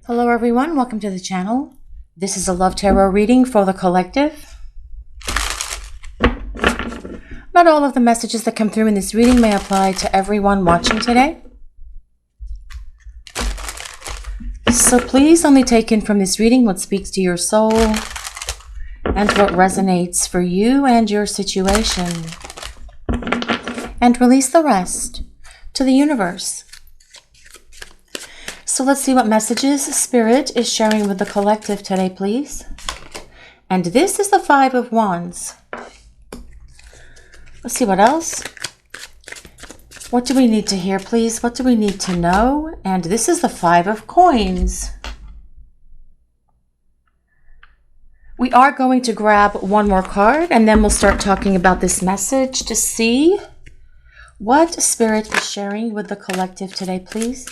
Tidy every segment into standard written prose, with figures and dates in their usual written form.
Hello everyone, welcome to the channel. This is a love tarot reading for the collective. Not all of the messages that come through in this reading may apply to everyone watching today. So please only take in from this reading what speaks to your soul and what resonates for you and your situation. And release the rest to the universe. So let's see what messages Spirit is sharing with the collective today, please. And this is the Five of Wands. Let's see what else. What do we need to hear, please? What do we need to know? And this is the Five of Coins. We are going to grab one more card and then we'll start talking about this message to see what Spirit is sharing with the collective today, please.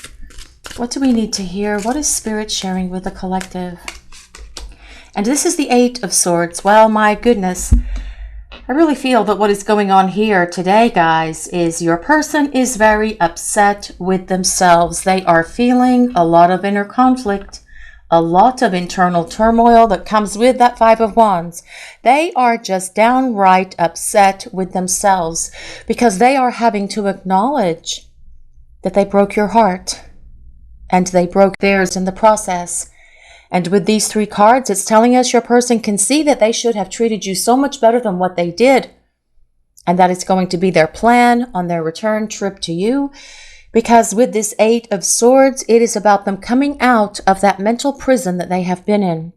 What do we need to hear? What is Spirit sharing with the collective? And this is the Eight of Swords. Well, my goodness. I really feel that what is going on here today, guys, is your person is very upset with themselves. They are feeling a lot of inner conflict, a lot of internal turmoil that comes with that Five of Wands. They are just downright upset with themselves because they are having to acknowledge that they broke your heart. And they broke theirs in the process. And with these three cards, it's telling us your person can see that they should have treated you so much better than what they did. And that it's going to be their plan on their return trip to you. Because with this Eight of Swords, it is about them coming out of that mental prison that they have been in.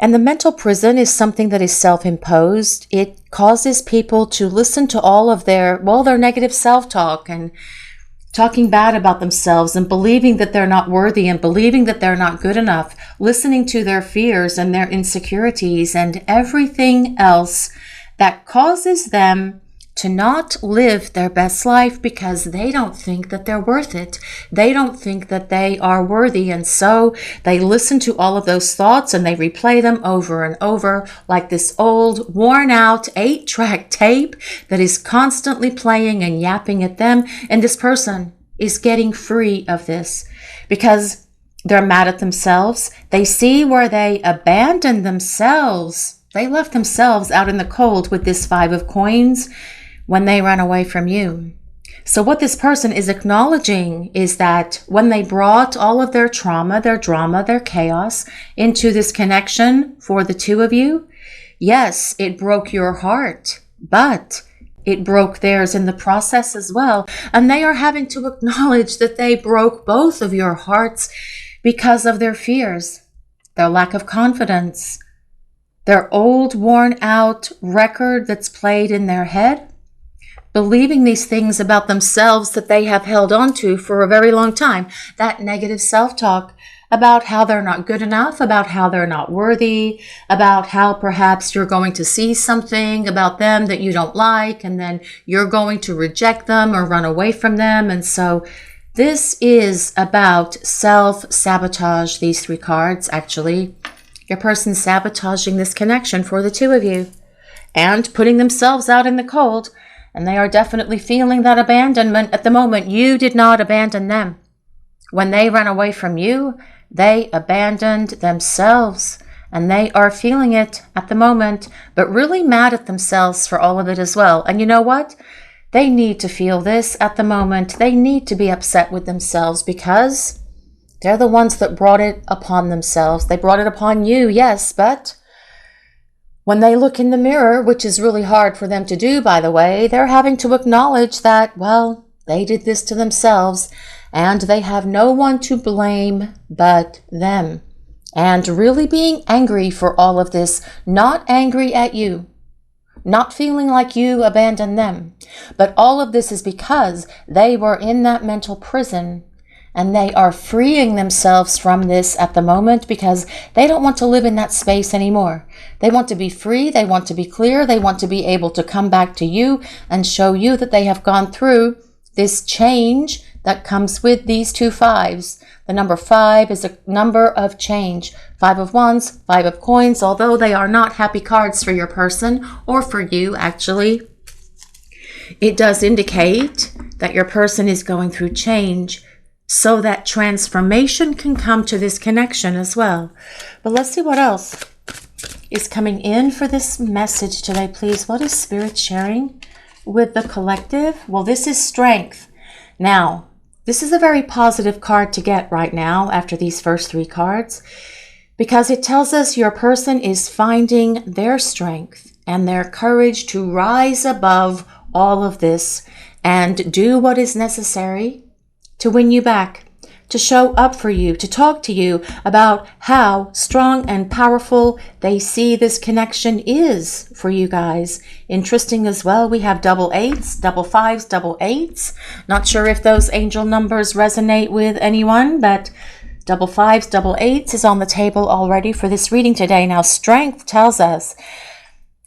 And the mental prison is something that is self-imposed. It causes people to listen to all of their negative self-talk and talking bad about themselves and believing that they're not worthy and believing that they're not good enough, listening to their fears and their insecurities and everything else that causes them to not live their best life because they don't think that they're worth it. They don't think that they are worthy. And so they listen to all of those thoughts and they replay them over and over like this old worn out 8-track tape that is constantly playing and yapping at them. And this person is getting free of this because they're mad at themselves. They see where they abandoned themselves. They left themselves out in the cold with this Five of Coins when they ran away from you. So what this person is acknowledging is that when they brought all of their trauma, their drama, their chaos into this connection for the two of you, yes, it broke your heart, but it broke theirs in the process as well. And they are having to acknowledge that they broke both of your hearts because of their fears, their lack of confidence, their old worn out record that's played in their head, believing these things about themselves that they have held on to for a very long time. That negative self-talk about how they're not good enough, about how they're not worthy, about how perhaps you're going to see something about them that you don't like, and then you're going to reject them or run away from them. And so this is about self-sabotage, these three cards, actually. Your person sabotaging this connection for the two of you and putting themselves out in the cold. And they are definitely feeling that abandonment at the moment. You did not abandon them. When they ran away from you, they abandoned themselves. And they are feeling it at the moment, but really mad at themselves for all of it as well. And you know what? They need to feel this at the moment. They need to be upset with themselves because they're the ones that brought it upon themselves. They brought it upon you, yes, but when they look in the mirror, which is really hard for them to do, by the way, they're having to acknowledge that, well, they did this to themselves and they have no one to blame but them. And really being angry for all of this, not angry at you, not feeling like you abandoned them, but all of this is because they were in that mental prison. And they are freeing themselves from this at the moment because they don't want to live in that space anymore. They want to be free. They want to be clear. They want to be able to come back to you and show you that they have gone through this change that comes with these two fives. The number 5 is a number of change. 5 of Wands, 5 of Coins, although they are not happy cards for your person or for you, actually. It does indicate that your person is going through change. so that transformation can come to this connection as well. But let's see what else is coming in for this message today, please. What is Spirit sharing with the collective? Well, this is strength. Now, this is a very positive card to get right now after these first 3 cards, because it tells us your person is finding their strength and their courage to rise above all of this and do what is necessary to win you back, to show up for you, to talk to you about how strong and powerful they see this connection is for you guys. Interesting as well, we have double 8s, double 5s, double 8s. Not sure if those angel numbers resonate with anyone, but double 5s, double 8s is on the table already for this reading today. Now, strength tells us,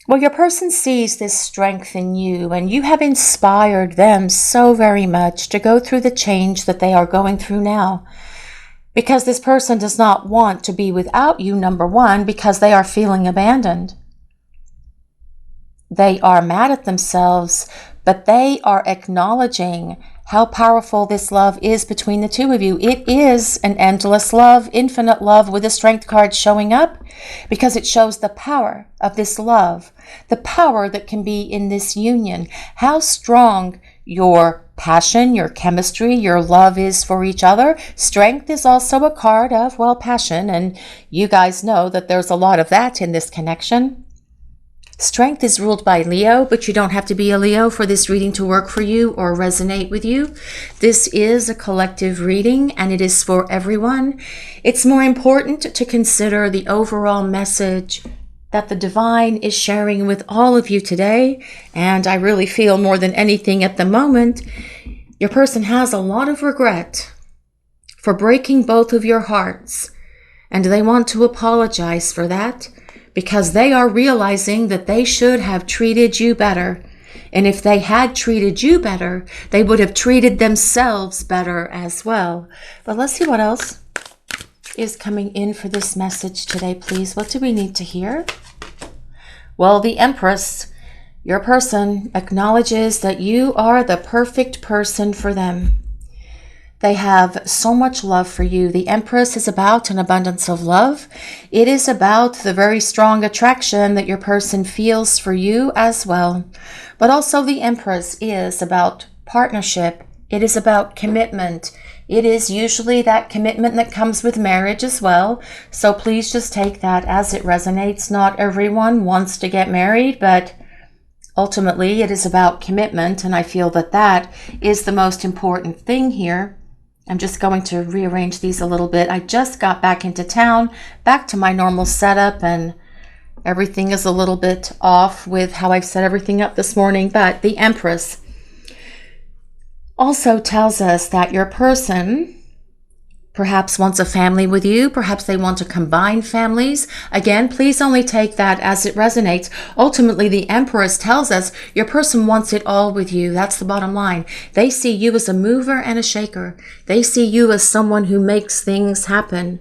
well, your person sees this strength in you, and you have inspired them so very much to go through the change that they are going through now. Because this person does not want to be without you, number one, because they are feeling abandoned. They are mad at themselves, but they are acknowledging how powerful this love is between the two of you. It is an endless love, infinite love, with a strength card showing up because it shows the power of this love, the power that can be in this union, how strong your passion, your chemistry, your love is for each other. Strength is also a card of, well, passion, and you guys know that there's a lot of that in this connection. Strength is ruled by Leo, but you don't have to be a Leo for this reading to work for you or resonate with you. This is a collective reading, and it is for everyone. It's more important to consider the overall message that the divine is sharing with all of you today. And I really feel more than anything at the moment, your person has a lot of regret for breaking both of your hearts, and they want to apologize for that, because they are realizing that they should have treated you better. And if they had treated you better, they would have treated themselves better as well. But let's see what else is coming in for this message today, please. What do we need to hear? Well, the Empress, your person, acknowledges that you are the perfect person for them. They have so much love for you. The Empress is about an abundance of love. It is about the very strong attraction that your person feels for you as well. But also the Empress is about partnership. It is about commitment. It is usually that commitment that comes with marriage as well. So please just take that as it resonates. Not everyone wants to get married, but ultimately it is about commitment. And I feel that that is the most important thing here. I'm just going to rearrange these a little bit. I just got back into town, back to my normal setup, and everything is a little bit off with how I've set everything up this morning. But the Empress also tells us that your person perhaps wants a family with you. Perhaps they want to combine families. Again, please only take that as it resonates. Ultimately, the Empress tells us your person wants it all with you. That's the bottom line. They see you as a mover and a shaker. They see you as someone who makes things happen.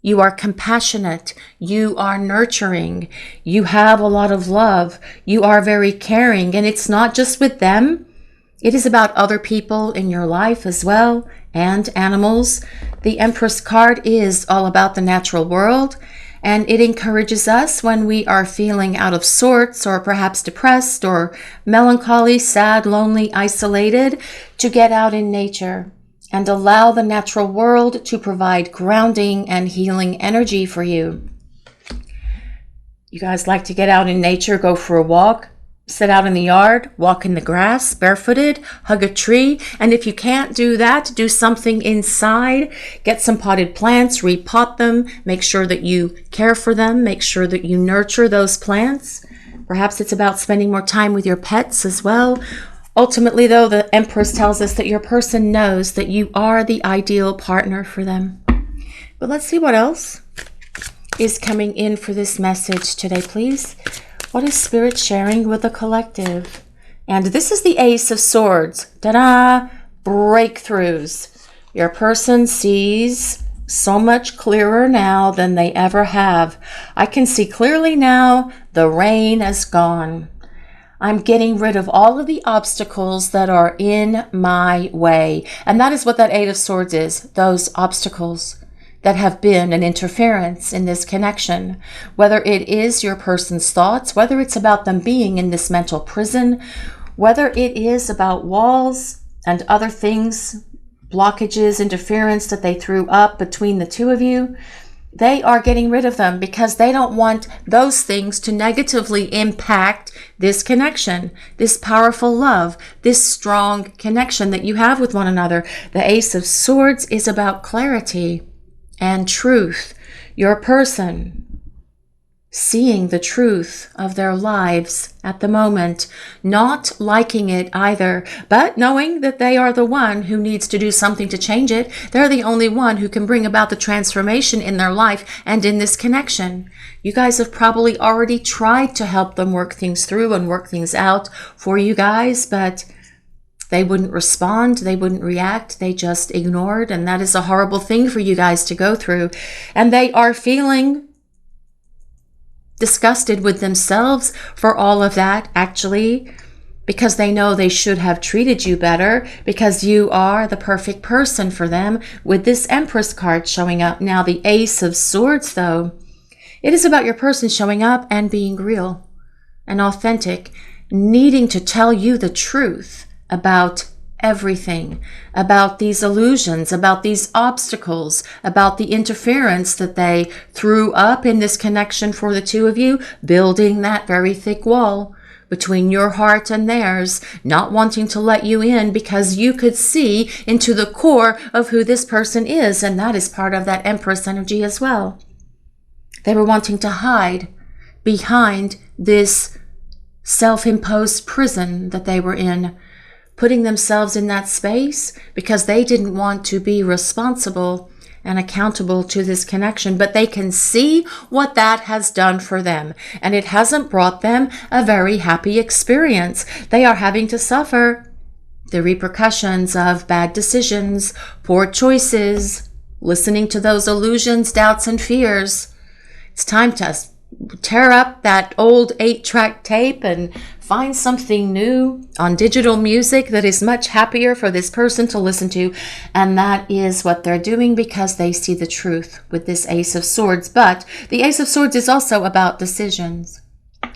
You are compassionate. You are nurturing. You have a lot of love. You are very caring. And it's not just with them. It is about other people in your life as well, and animals. The Empress card is all about the natural world, and it encourages us when we are feeling out of sorts or perhaps depressed or melancholy, sad, lonely, isolated, to get out in nature and allow the natural world to provide grounding and healing energy for you. You guys like to get out in nature, go for a walk? Sit out in the yard, walk in the grass, barefooted, hug a tree. And if you can't do that, do something inside. Get some potted plants, repot them. Make sure that you care for them. Make sure that you nurture those plants. Perhaps it's about spending more time with your pets as well. Ultimately, though, the Empress tells us that your person knows that you are the ideal partner for them. But let's see what else is coming in for this message today, please. What is Spirit sharing with the collective? And this is the Ace of Swords. Ta-da! Breakthroughs. Your person sees so much clearer now than they ever have. I can see clearly now. The rain is gone. I'm getting rid of all of the obstacles that are in my way. And that is what that Eight of Swords is, those obstacles that have been an interference in this connection. Whether it is your person's thoughts, whether it's about them being in this mental prison, whether it is about walls and other things, blockages, interference that they threw up between the two of you, they are getting rid of them because they don't want those things to negatively impact this connection, this powerful love, this strong connection that you have with one another. The Ace of Swords is about clarity and truth. Your person seeing the truth of their lives at the moment, not liking it either, but knowing that they are the one who needs to do something to change it. They're the only one who can bring about the transformation in their life and in this connection. You guys have probably already tried to help them work things through and work things out for you guys, but they wouldn't respond, they wouldn't react, they just ignored, and that is a horrible thing for you guys to go through. And they are feeling disgusted with themselves for all of that, actually, because they know they should have treated you better, because you are the perfect person for them, with this Empress card showing up. Now, the Ace of Swords, though, it is about your person showing up and being real and authentic, needing to tell you the truth about everything, about these illusions, about these obstacles, about the interference that they threw up in this connection for the two of you, building that very thick wall between your heart and theirs, not wanting to let you in because you could see into the core of who this person is, and that is part of that Empress energy as well. They were wanting to hide behind this self-imposed prison that they were in, putting themselves in that space because they didn't want to be responsible and accountable to this connection. But they can see what that has done for them, and it hasn't brought them a very happy experience. They are having to suffer the repercussions of bad decisions, poor choices, listening to those illusions, doubts, and fears. It's time to tear up that old 8-track tape and find something new on digital music that is much happier for this person to listen to. And that is what they're doing because they see the truth with this Ace of Swords. But the Ace of Swords is also about decisions.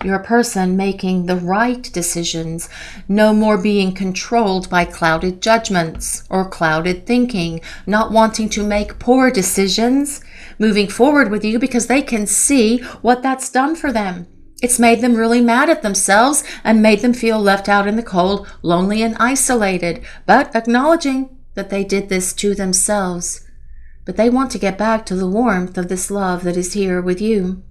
You're a person making the right decisions, no more being controlled by clouded judgments or clouded thinking, not wanting to make poor decisions, moving forward with you because they can see what that's done for them. It's made them really mad at themselves and made them feel left out in the cold, lonely and isolated, but acknowledging that they did this to themselves. But they want to get back to the warmth of this love that is here with you.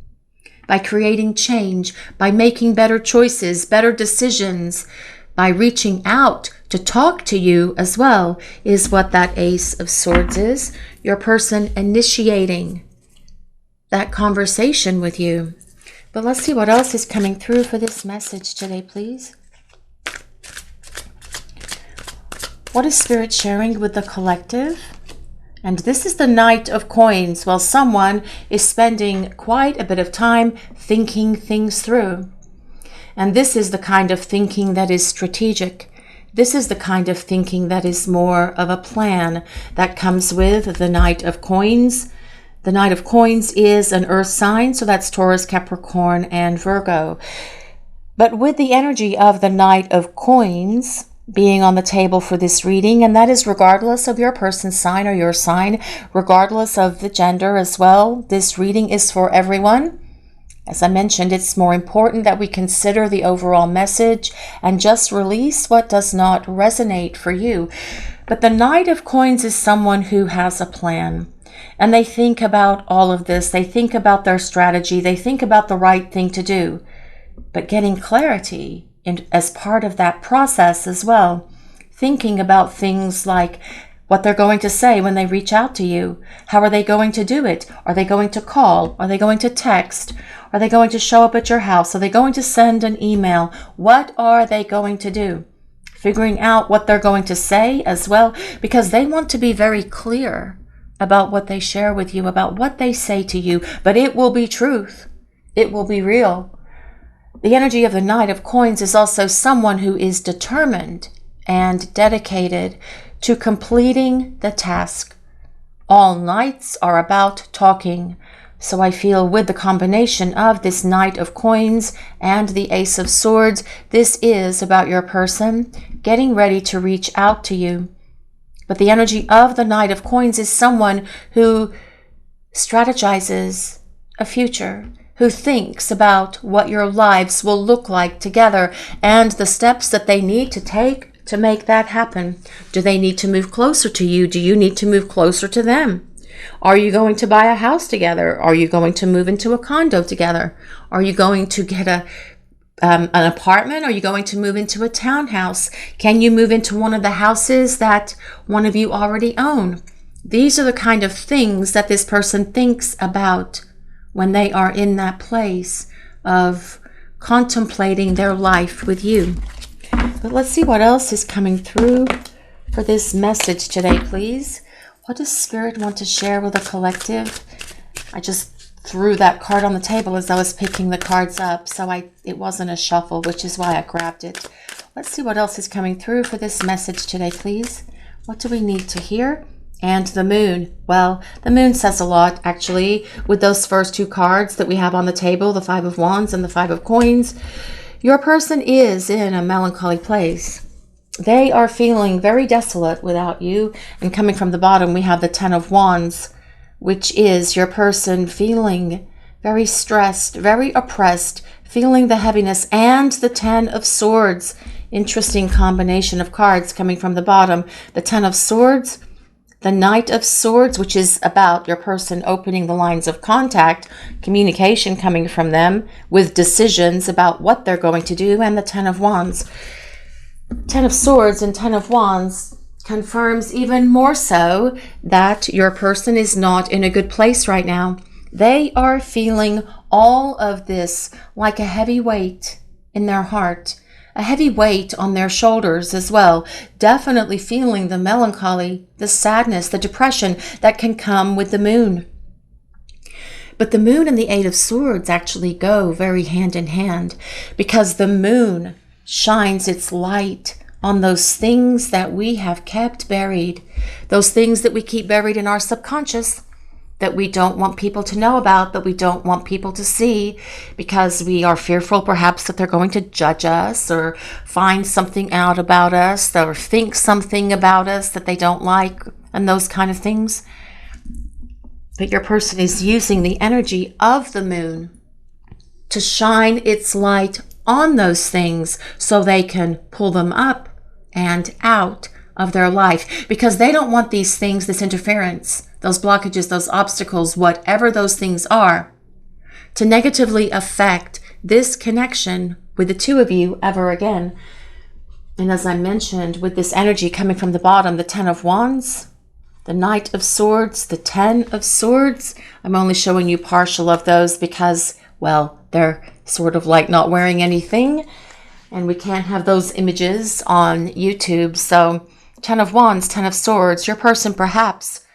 By creating change, by making better choices, better decisions, by reaching out to talk to you as well, is what that Ace of Swords is. Your person initiating that conversation with you. But let's see what else is coming through for this message today, please. What is Spirit sharing with the collective? And this is the Knight of Coins. Well, someone is spending quite a bit of time thinking things through. And this is the kind of thinking that is strategic. This is the kind of thinking that is more of a plan that comes with the Knight of Coins. The Knight of Coins is an earth sign, so that's Taurus, Capricorn, and Virgo. But with the energy of the Knight of Coins being on the table for this reading, and that is regardless of your person's sign or your sign, regardless of the gender as well. This reading is for everyone. As I mentioned, it's more important that we consider the overall message and just release what does not resonate for you. But the Knight of Coins is someone who has a plan, and they think about all of this. They think about their strategy. They think about the right thing to do, but getting clarity as part of that process as well, thinking about things like what they're going to say when they reach out to you. How are they going to do it? Are they going to call? Are they going to text? Are they going to show up at your house? Are they going to send an email? What are they going to do? Figuring out what they're going to say as well, because they want to be very clear about what they share with you, about what they say to you, but it will be truth. It will be real. The energy of the Knight of Coins is also someone who is determined and dedicated to completing the task. All knights are about talking, so I feel with the combination of this Knight of Coins and the Ace of Swords, this is about your person getting ready to reach out to you. But the energy of the Knight of Coins is someone who strategizes a future, who thinks about what your lives will look like together and the steps that they need to take to make that happen. Do they need to move closer to you? Do you need to move closer to them? Are you going to buy a house together? Are you going to move into a condo together? Are you going to get an apartment? Are you going to move into a townhouse? Can you move into one of the houses that one of you already own? These are the kind of things that this person thinks about when they are in that place of contemplating their life with you. But let's see what else is coming through for this message today, please. What does Spirit want to share with the collective? I just threw that card on the table as I was picking the cards up, so it wasn't a shuffle, which is why I grabbed it. Let's see what else is coming through for this message today, please. What do we need to hear? And the moon. Well, the moon says a lot, actually, with those first two cards that we have on the table, the Five of Wands and the Five of Coins. Your person is in a melancholy place. They are feeling very desolate without you. And coming from the bottom, we have the Ten of Wands, which is your person feeling very stressed, very oppressed, feeling the heaviness, and the Ten of Swords. Interesting combination of cards coming from the bottom. The Ten of Swords, the Knight of Swords, which is about your person opening the lines of contact, communication coming from them with decisions about what they're going to do, and the Ten of Wands. Ten of Swords and Ten of Wands confirms even more so that your person is not in a good place right now. They are feeling all of this like a heavy weight in their heart, a heavy weight on their shoulders as well. Definitely feeling the melancholy, the sadness, the depression that can come with the moon. But the moon and the Eight of Swords actually go very hand in hand, because the moon shines its light on those things that we have kept buried, those things that we keep buried in our subconscious, that we don't want people to know about, that we don't want people to see, because we are fearful perhaps that they're going to judge us or find something out about us or think something about us that they don't like, and those kind of things. But your person is using the energy of the moon to shine its light on those things so they can pull them up and out of their life, because they don't want these things, this interference, those blockages, those obstacles, whatever those things are, to negatively affect this connection with the two of you ever again. And as I mentioned, with this energy coming from the bottom, the Ten of Wands, the Knight of Swords, the Ten of Swords, I'm only showing you partial of those because, well, they're sort of like not wearing anything, and we can't have those images on YouTube. So Ten of Wands, Ten of Swords, your person perhaps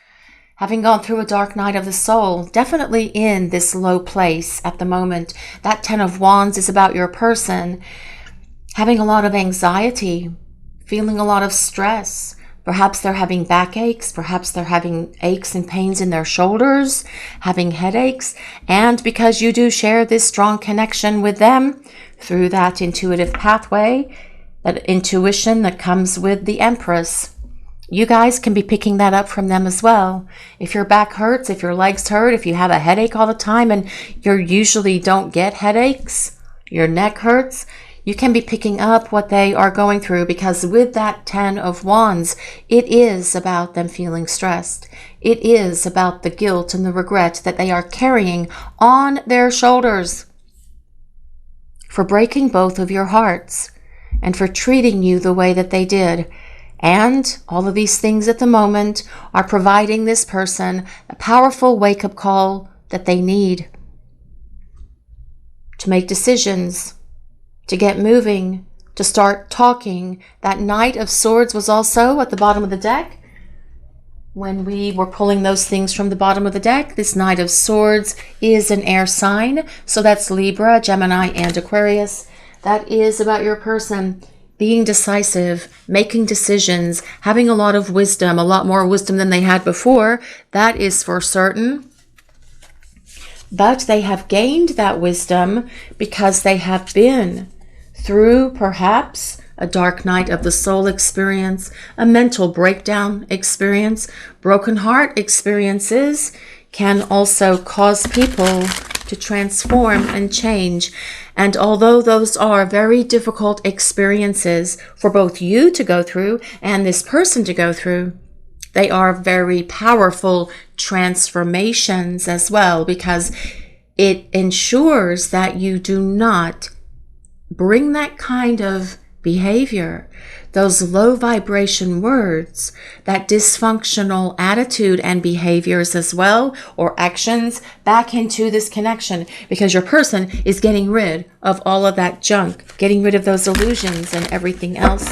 having gone through a dark night of the soul, definitely in this low place at the moment. That Ten of Wands is about your person having a lot of anxiety, feeling a lot of stress. Perhaps they're having backaches, perhaps they're having aches and pains in their shoulders, having headaches, and because you do share this strong connection with them through that intuitive pathway, that intuition that comes with the Empress, you guys can be picking that up from them as well. If your back hurts, if your legs hurt, if you have a headache all the time and you usually don't get headaches, your neck hurts, you can be picking up what they are going through, because with that Ten of Wands, it is about them feeling stressed. It is about the guilt and the regret that they are carrying on their shoulders for breaking both of your hearts and for treating you the way that they did. And all of these things at the moment are providing this person a powerful wake-up call that they need to make decisions, to get moving, to start talking. That Knight of Swords was also at the bottom of the deck. when we were pulling those things from the bottom of the deck, this Knight of Swords is an air sign. So that's Libra, Gemini, and Aquarius. That is about your person being decisive, making decisions, having a lot of wisdom, a lot more wisdom than they had before. That is for certain. But they have gained that wisdom because they have been through perhaps a dark night of the soul experience, a mental breakdown experience. Broken heart experiences can also cause people to transform and change. And although those are very difficult experiences for both you to go through and this person to go through, they are very powerful transformations as well, because it ensures that you do not bring that kind of behavior, those low vibration words, that dysfunctional attitude and behaviors as well, or actions, back into this connection, because your person is getting rid of all of that junk, getting rid of those illusions and everything else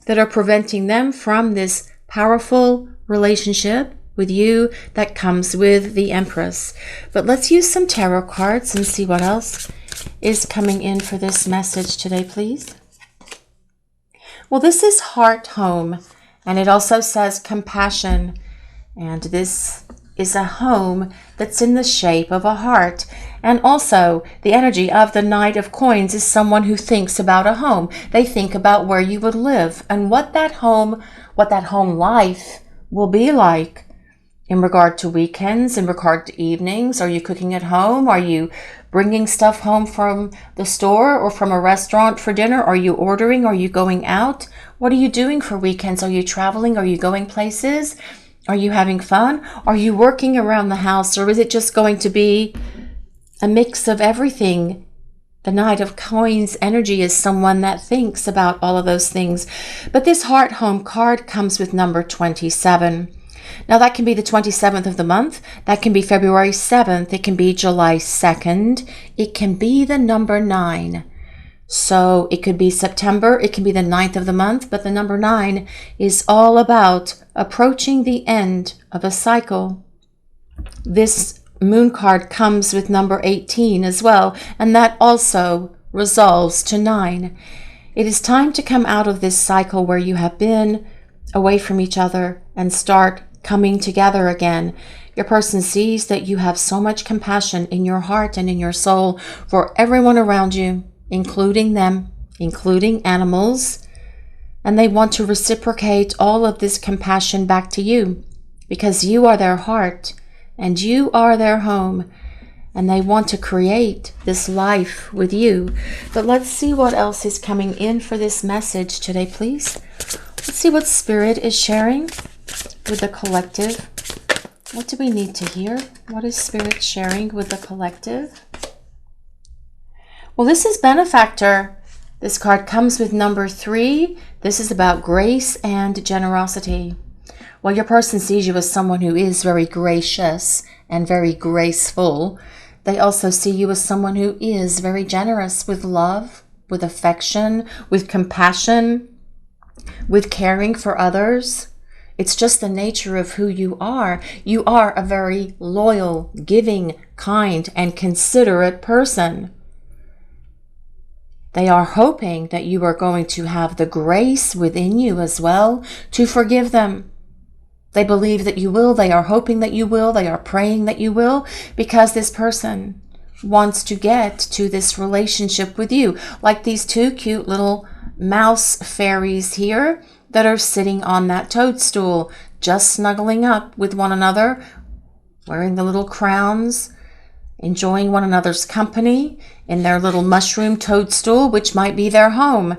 that are preventing them from this powerful relationship with you that comes with the Empress. But let's use some tarot cards and see what else is coming in for this message today, please. Well, this is heart home, and it also says compassion, and this is a home that's in the shape of a heart. And also the energy of the Knight of Coins is someone who thinks about a home. They think about where you would live and what that home life will be like in regard to weekends, in regard to evenings. Are you cooking at home? Are you bringing stuff home from the store or from a restaurant for dinner? Are you ordering? Are you going out? What are you doing for weekends? Are you traveling? Are you going places? Are you having fun? Are you working around the house? Or is it just going to be a mix of everything? The Knight of Coins energy is someone that thinks about all of those things. But this heart home card comes with number 27. Now that can be the 27th of the month. That can be February 7th. It can be July 2nd. It can be the number 9. So it could be September. It can be the 9th of the month. But the number 9 is all about approaching the end of a cycle. This moon card comes with number 18 as well. And that also resolves to 9. It is time to come out of this cycle where you have been away from each other and start coming together again. Your person sees that you have so much compassion in your heart and in your soul for everyone around you, including them, including animals, and they want to reciprocate all of this compassion back to you because you are their heart and you are their home, and they want to create this life with you. But let's see what else is coming in for this message today, please. Let's see what Spirit is sharing with the collective. What do we need to hear? What is Spirit sharing with the collective? Well, this is Benefactor. This card comes with number 3. This is about grace and generosity. Well, your person sees you as someone who is very gracious and very graceful. They also see you as someone who is very generous with love, with affection, with compassion, with caring for others. It's just the nature of who you are. You are a very loyal, giving, kind, and considerate person. They are hoping that you are going to have the grace within you as well to forgive them. They believe that you will. They are hoping that you will. They are praying that you will, because this person wants to get to this relationship with you. Like these two cute little mouse fairies here that are sitting on that toadstool, just snuggling up with one another, wearing the little crowns, enjoying one another's company in their little mushroom toadstool, which might be their home.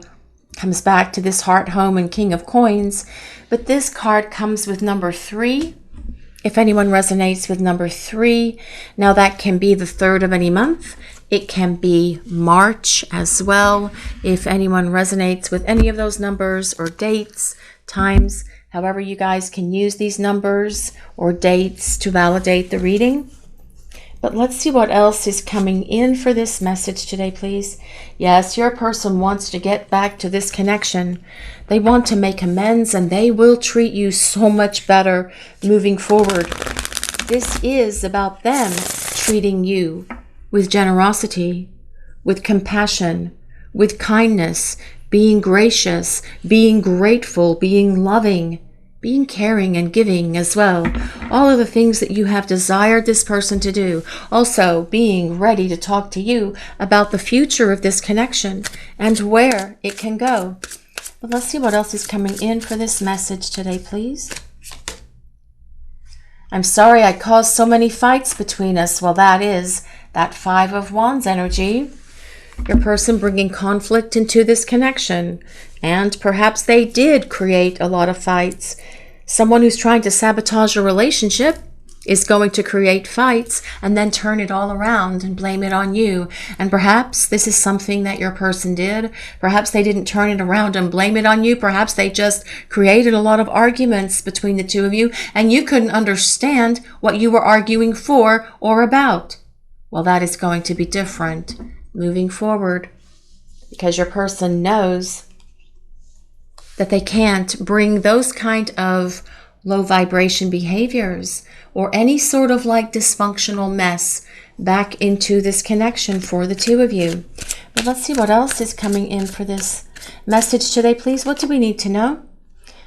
Comes back to this heart home and King of Coins. But this card comes with number 3. If anyone resonates with number 3, now that can be the 3rd of any month. It can be March as well. If anyone resonates with any of those numbers or dates, times, however you guys can use these numbers or dates to validate the reading. But let's see what else is coming in for this message today, please. Yes, your person wants to get back to this connection. They want to make amends, and they will treat you so much better moving forward. This is about them treating you with generosity, with compassion, with kindness, being gracious, being grateful, being loving, being caring and giving as well. All of the things that you have desired this person to do. Also, being ready to talk to you about the future of this connection and where it can go. But let's see what else is coming in for this message today, please. I'm sorry I caused so many fights between us. Well, that is that Five of Wands energy. Your person bringing conflict into this connection. And perhaps they did create a lot of fights. Someone who's trying to sabotage a relationship is going to create fights and then turn it all around and blame it on you. And perhaps this is something that your person did. Perhaps they didn't turn it around and blame it on you. Perhaps they just created a lot of arguments between the two of you and you couldn't understand what you were arguing for or about. Well, that is going to be different moving forward, because your person knows that they can't bring those kind of low vibration behaviors or any sort of like dysfunctional mess back into this connection for the two of you. But let's see what else is coming in for this message today, please. What do we need to know?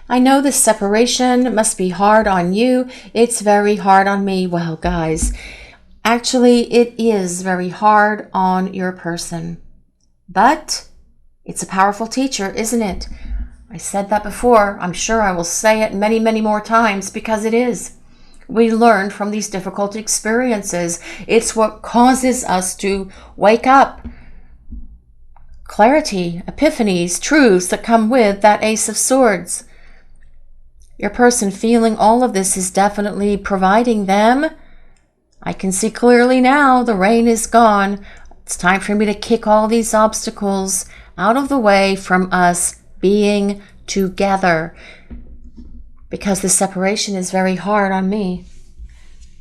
I know this separation must be hard on you. It's very hard on me. Well, guys, actually, it is very hard on your person, but it's a powerful teacher, isn't it? I said that before. I'm sure I will say it many, many more times because it is. We learn from these difficult experiences. It's what causes us to wake up. Clarity, epiphanies, truths that come with that Ace of Swords. Your person feeling all of this is definitely providing them. I can see clearly now the rain is gone. It's time for me to kick all these obstacles out of the way from us being together, because the separation is very hard on me.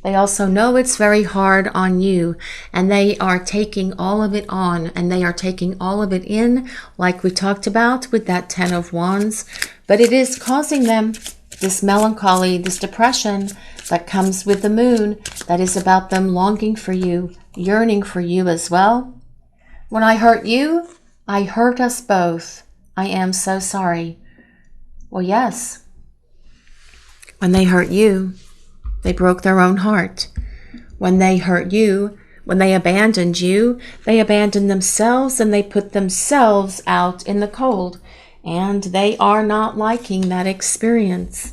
They also know it's very hard on you, and they are taking all of it on, and they are taking all of it in, like we talked about with that Ten of Wands. But it is causing them this melancholy, this depression that comes with the moon, that is about them longing for you, yearning for you as well. When I hurt you, I hurt us both. I am so sorry. Well, yes. When they hurt you, they broke their own heart. When they hurt you, when they abandoned themselves and they put themselves out in the cold. And they are not liking that experience.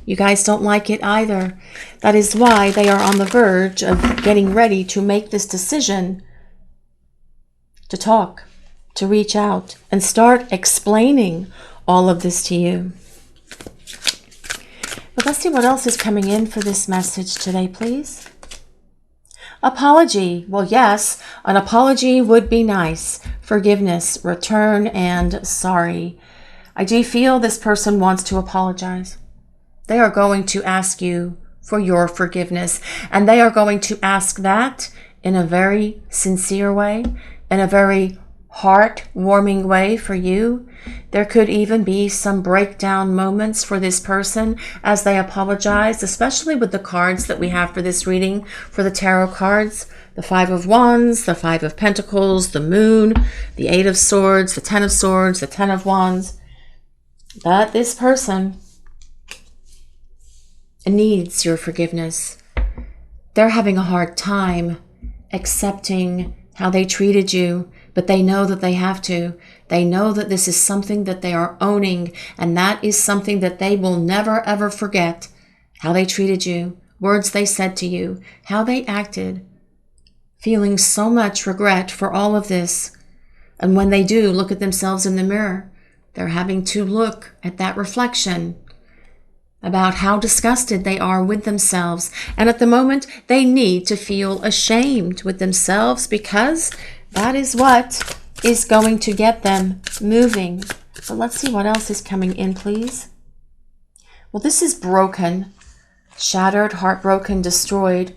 You guys don't like it either. That is why they are on the verge of getting ready to make this decision to talk, to reach out and start explaining all of this to you. But let's see what else is coming in for this message today, please. Apology. Well, yes, an apology would be nice. Forgiveness, return, and sorry. I do feel this person wants to apologize. They are going to ask you for your forgiveness, and they are going to ask that in a very sincere way, in a very heart-warming way for you. There could even be some breakdown moments for this person as they apologize, especially with the cards that we have for this reading, for the tarot cards. The Five of Wands, the Five of Pentacles, the Moon, the Eight of Swords, the Ten of Swords, the Ten of Wands. But this person needs your forgiveness. They're having a hard time accepting how they treated you, but they know that they have to. They know that this is something that they are owning, and that is something that they will never, ever forget. How they treated you, words they said to you, how they acted, feeling so much regret for all of this. And when they do look at themselves in the mirror, they're having to look at that reflection about how disgusted they are with themselves. And at the moment, they need to feel ashamed with themselves, because that is what is going to get them moving. So let's see what else is coming in, please. Well, this is broken, shattered, heartbroken, destroyed.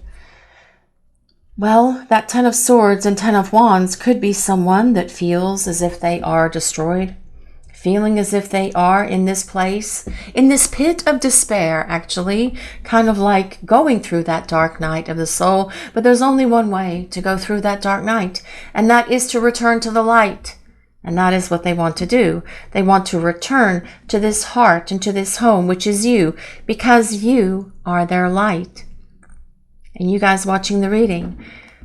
Well, that Ten of Swords and Ten of Wands could be someone that feels as if they are destroyed, feeling as if they are in this place, in this pit of despair, actually, kind of like going through that dark night of the soul. But there's only one way to go through that dark night, and that is to return to the light. And that is what they want to do. They want to return to this heart and to this home, which is you, because you are their light. And you guys watching the reading,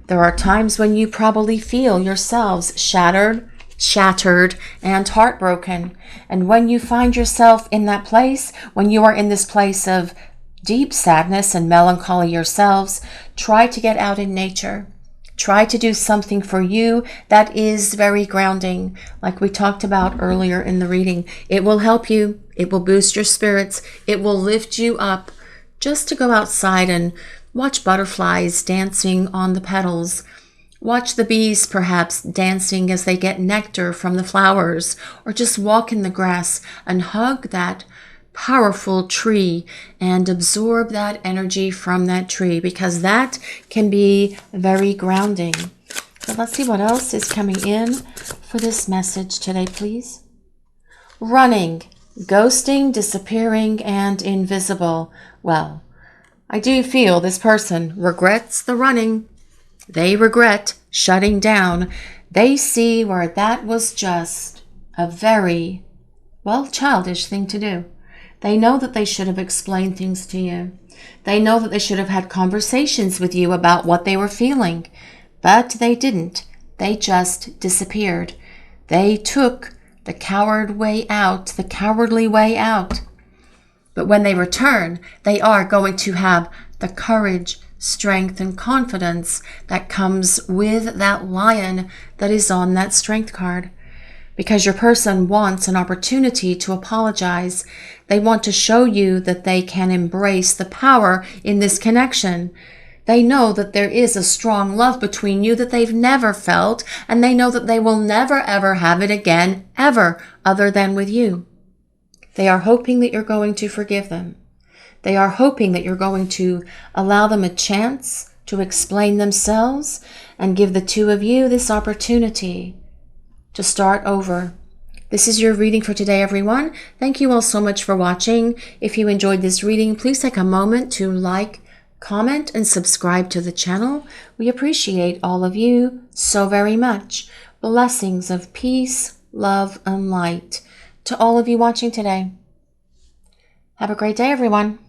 there are times when you probably feel yourselves shattered, and heartbroken. And when you find yourself in that place, when you are in this place of deep sadness and melancholy yourselves, try to get out in nature. Try to do something for you that is very grounding, like we talked about earlier in the reading. It will help you. It will boost your spirits. It will lift you up. Just to go outside and watch butterflies dancing on the petals. Watch the bees perhaps dancing as they get nectar from the flowers, or just walk in the grass and hug that powerful tree and absorb that energy from that tree, because that can be very grounding. So let's see what else is coming in for this message today, please. Running, ghosting, disappearing, and invisible. Well, I do feel this person regrets the running. They regret shutting down. They see where that was just a very, well, childish thing to do. They know that they should have explained things to you. They know that they should have had conversations with you about what they were feeling, but they didn't. They just disappeared. They took the cowardly way out. But when they return, they are going to have the courage, strength, and confidence that comes with that lion that is on that strength card. Because your person wants an opportunity to apologize. They want to show you that they can embrace the power in this connection. They know that there is a strong love between you that they've never felt, and they know that they will never ever have it again, ever, other than with you. They are hoping that you're going to forgive them. They are hoping that you're going to allow them a chance to explain themselves and give the two of you this opportunity to start over. This is your reading for today, everyone. Thank you all so much for watching. If you enjoyed this reading, please take a moment to like, comment, and subscribe to the channel. We appreciate all of you so very much. Blessings of peace, love, and light to all of you watching today. Have a great day, everyone.